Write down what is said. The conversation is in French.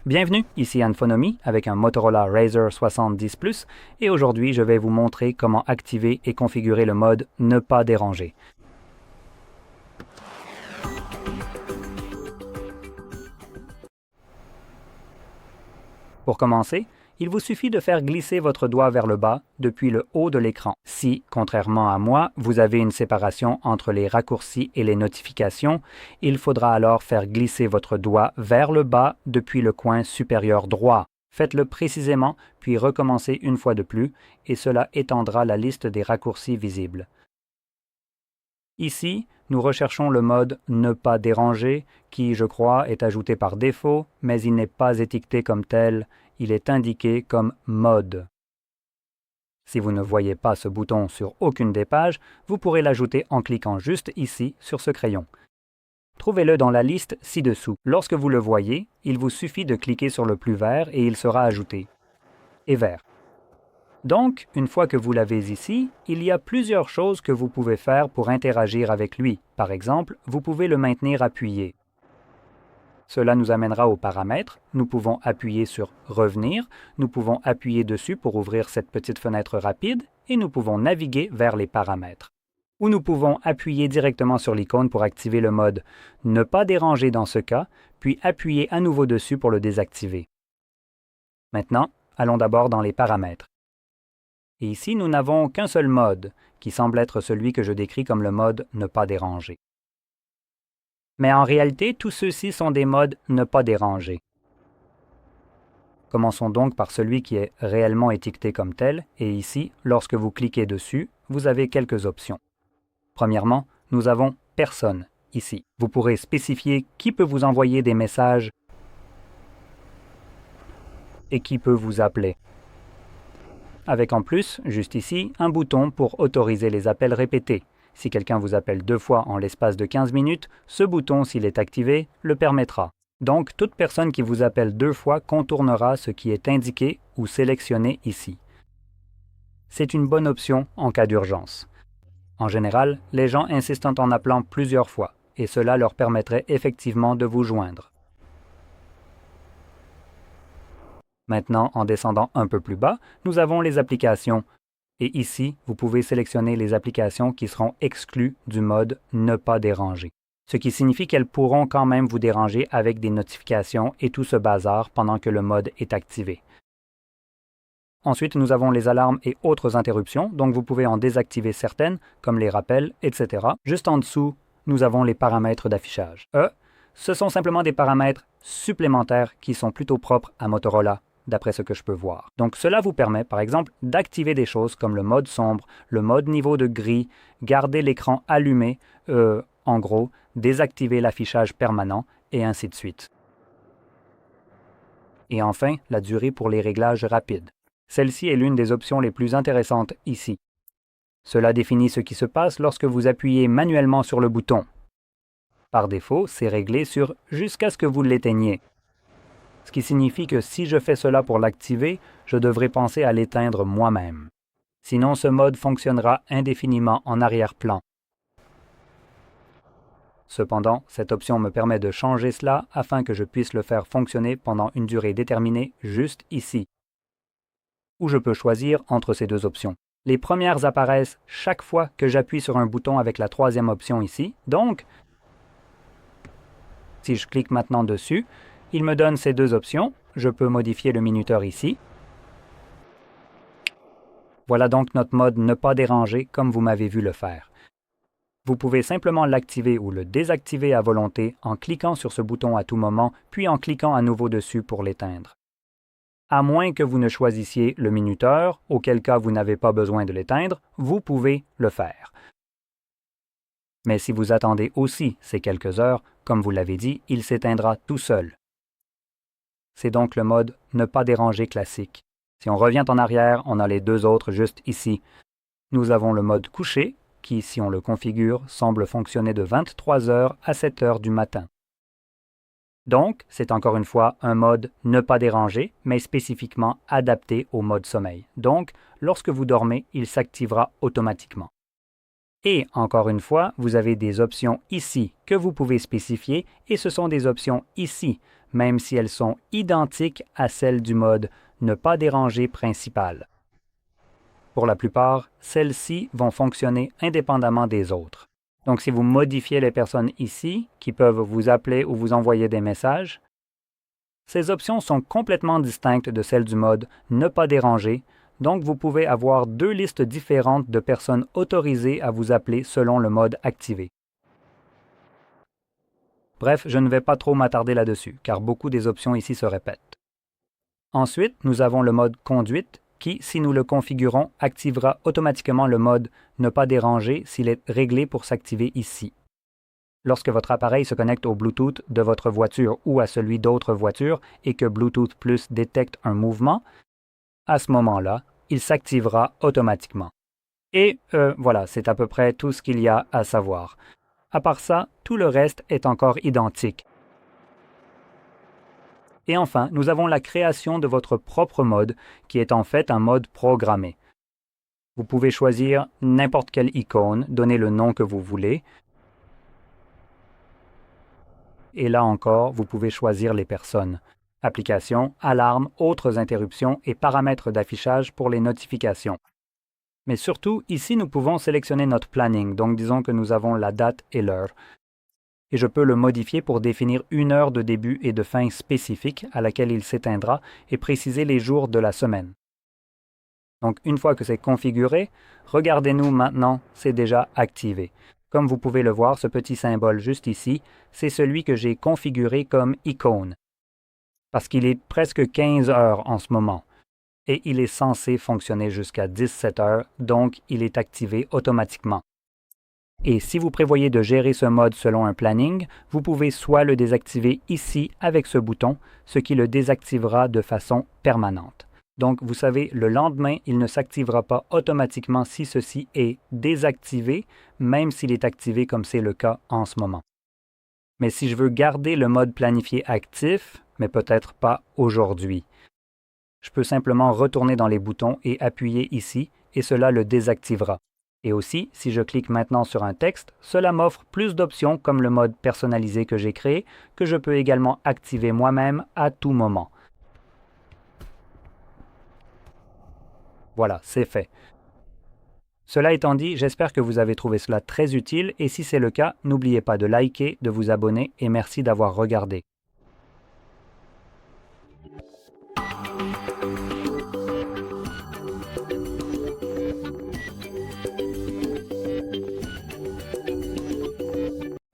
Bienvenue, ici Infonomie avec un Motorola Razr 70 Plus et aujourd'hui je vais vous montrer comment activer et configurer le mode « Ne pas déranger ». Pour commencer, il vous suffit de faire glisser votre doigt vers le bas depuis le haut de l'écran. Si, contrairement à moi, vous avez une séparation entre les raccourcis et les notifications, il faudra alors faire glisser votre doigt vers le bas depuis le coin supérieur droit. Faites-le précisément, puis recommencez une fois de plus, et cela étendra la liste des raccourcis visibles. Ici, nous recherchons le mode « Ne pas déranger » qui, je crois, est ajouté par défaut, mais il n'est pas étiqueté comme tel, il est indiqué comme « Mode ». Si vous ne voyez pas ce bouton sur aucune des pages, vous pourrez l'ajouter en cliquant juste ici sur ce crayon. Trouvez-le dans la liste ci-dessous. Lorsque vous le voyez, il vous suffit de cliquer sur le plus vert et il sera ajouté. Et vert. Donc, une fois que vous l'avez ici, il y a plusieurs choses que vous pouvez faire pour interagir avec lui. Par exemple, vous pouvez le maintenir appuyé. Cela nous amènera aux paramètres. Nous pouvons appuyer sur « Revenir », nous pouvons appuyer dessus pour ouvrir cette petite fenêtre rapide et nous pouvons naviguer vers les paramètres. Ou nous pouvons appuyer directement sur l'icône pour activer le mode « Ne pas déranger » dans ce cas, puis appuyer à nouveau dessus pour le désactiver. Maintenant, allons d'abord dans les paramètres. Et ici, nous n'avons qu'un seul mode, qui semble être celui que je décris comme le mode « Ne pas déranger ». Mais en réalité, tous ceux-ci sont des modes « Ne pas déranger ». Commençons donc par celui qui est réellement étiqueté comme tel, et ici, lorsque vous cliquez dessus, vous avez quelques options. Premièrement, nous avons « Personne » ici. Vous pourrez spécifier qui peut vous envoyer des messages et qui peut vous appeler. Avec en plus, juste ici, un bouton pour autoriser les appels répétés. Si quelqu'un vous appelle 2 fois en l'espace de 15 minutes, ce bouton, s'il est activé, le permettra. Donc, toute personne qui vous appelle 2 fois contournera ce qui est indiqué ou sélectionné ici. C'est une bonne option en cas d'urgence. En général, les gens insistent en appelant plusieurs fois, et cela leur permettrait effectivement de vous joindre. Maintenant, en descendant un peu plus bas, nous avons les applications. Et ici, vous pouvez sélectionner les applications qui seront exclues du mode « Ne pas déranger », ce qui signifie qu'elles pourront quand même vous déranger avec des notifications et tout ce bazar pendant que le mode est activé. Ensuite, nous avons les alarmes et autres interruptions, donc vous pouvez en désactiver certaines, comme les rappels, etc. Juste en dessous, nous avons les paramètres d'affichage. Ce sont simplement des paramètres supplémentaires qui sont plutôt propres à Motorola, d'après ce que je peux voir. Donc cela vous permet, par exemple, d'activer des choses comme le mode sombre, le mode niveau de gris, garder l'écran allumé, en gros, désactiver l'affichage permanent, et ainsi de suite. Et enfin, la durée pour les réglages rapides. Celle-ci est l'une des options les plus intéressantes ici. Cela définit ce qui se passe lorsque vous appuyez manuellement sur le bouton. Par défaut, c'est réglé sur « jusqu'à ce que vous l'éteigniez ». Ce qui signifie que si je fais cela pour l'activer, je devrais penser à l'éteindre moi-même. Sinon, ce mode fonctionnera indéfiniment en arrière-plan. Cependant, cette option me permet de changer cela afin que je puisse le faire fonctionner pendant une durée déterminée juste ici, où je peux choisir entre ces deux options. Les premières apparaissent chaque fois que j'appuie sur un bouton avec la troisième option ici. Donc, si je clique maintenant dessus, il me donne ces deux options. Je peux modifier le minuteur ici. Voilà donc notre mode « Ne pas déranger » comme vous m'avez vu le faire. Vous pouvez simplement l'activer ou le désactiver à volonté en cliquant sur ce bouton à tout moment, puis en cliquant à nouveau dessus pour l'éteindre. À moins que vous ne choisissiez le minuteur, auquel cas vous n'avez pas besoin de l'éteindre, vous pouvez le faire. Mais si vous attendez aussi ces quelques heures, comme vous l'avez dit, il s'éteindra tout seul. C'est donc le mode « Ne pas déranger » classique. Si on revient en arrière, on a les deux autres juste ici. Nous avons le mode « Coucher » qui, si on le configure, semble fonctionner de 23 h à 7 h du matin. Donc, c'est encore une fois un mode « Ne pas déranger », mais spécifiquement adapté au mode sommeil. Donc, lorsque vous dormez, il s'activera automatiquement. Et encore une fois, vous avez des options ici que vous pouvez spécifier et ce sont des options ici. même si elles sont identiques à celles du mode ne pas déranger principal. Pour la plupart, celles-ci vont fonctionner indépendamment des autres. Donc si vous modifiez les personnes ici, qui peuvent vous appeler ou vous envoyer des messages, ces options sont complètement distinctes de celles du mode ne pas déranger, donc vous pouvez avoir deux listes différentes de personnes autorisées à vous appeler selon le mode activé. Bref, je ne vais pas trop m'attarder là-dessus, car beaucoup des options ici se répètent. Ensuite, nous avons le mode conduite, qui, si nous le configurons, activera automatiquement le mode ne pas déranger s'il est réglé pour s'activer ici. Lorsque votre appareil se connecte au Bluetooth de votre voiture ou à celui d'autres voitures et que Bluetooth Plus détecte un mouvement, à ce moment-là, il s'activera automatiquement. Et voilà, c'est à peu près tout ce qu'il y a à savoir. À part ça, tout le reste est encore identique. Et enfin, nous avons la création de votre propre mode, qui est en fait un mode programmé. Vous pouvez choisir n'importe quelle icône, donner le nom que vous voulez. Et là encore, vous pouvez choisir les personnes. Applications, alarmes, autres interruptions et paramètres d'affichage pour les notifications. Mais surtout, ici, nous pouvons sélectionner notre planning, donc disons que nous avons la date et l'heure. Et je peux le modifier pour définir une heure de début et de fin spécifique à laquelle il s'éteindra et préciser les jours de la semaine. Donc une fois que c'est configuré, regardez-nous maintenant, c'est déjà activé. Comme vous pouvez le voir, ce petit symbole juste ici, c'est celui que j'ai configuré comme icône. Parce qu'il est presque 15 heures en ce moment. Et il est censé fonctionner jusqu'à 17 heures, donc il est activé automatiquement. Et si vous prévoyez de gérer ce mode selon un planning, vous pouvez soit le désactiver ici avec ce bouton, ce qui le désactivera de façon permanente. Donc, vous savez, le lendemain, il ne s'activera pas automatiquement si ceci est désactivé, même s'il est activé comme c'est le cas en ce moment. Mais si je veux garder le mode planifié actif, mais peut-être pas aujourd'hui, je peux simplement retourner dans les boutons et appuyer ici, et cela le désactivera. Et aussi, si je clique maintenant sur un texte, cela m'offre plus d'options comme le mode personnalisé que j'ai créé, que je peux également activer moi-même à tout moment. Voilà, c'est fait. Cela étant dit, j'espère que vous avez trouvé cela très utile et si c'est le cas, n'oubliez pas de liker, de vous abonner et merci d'avoir regardé.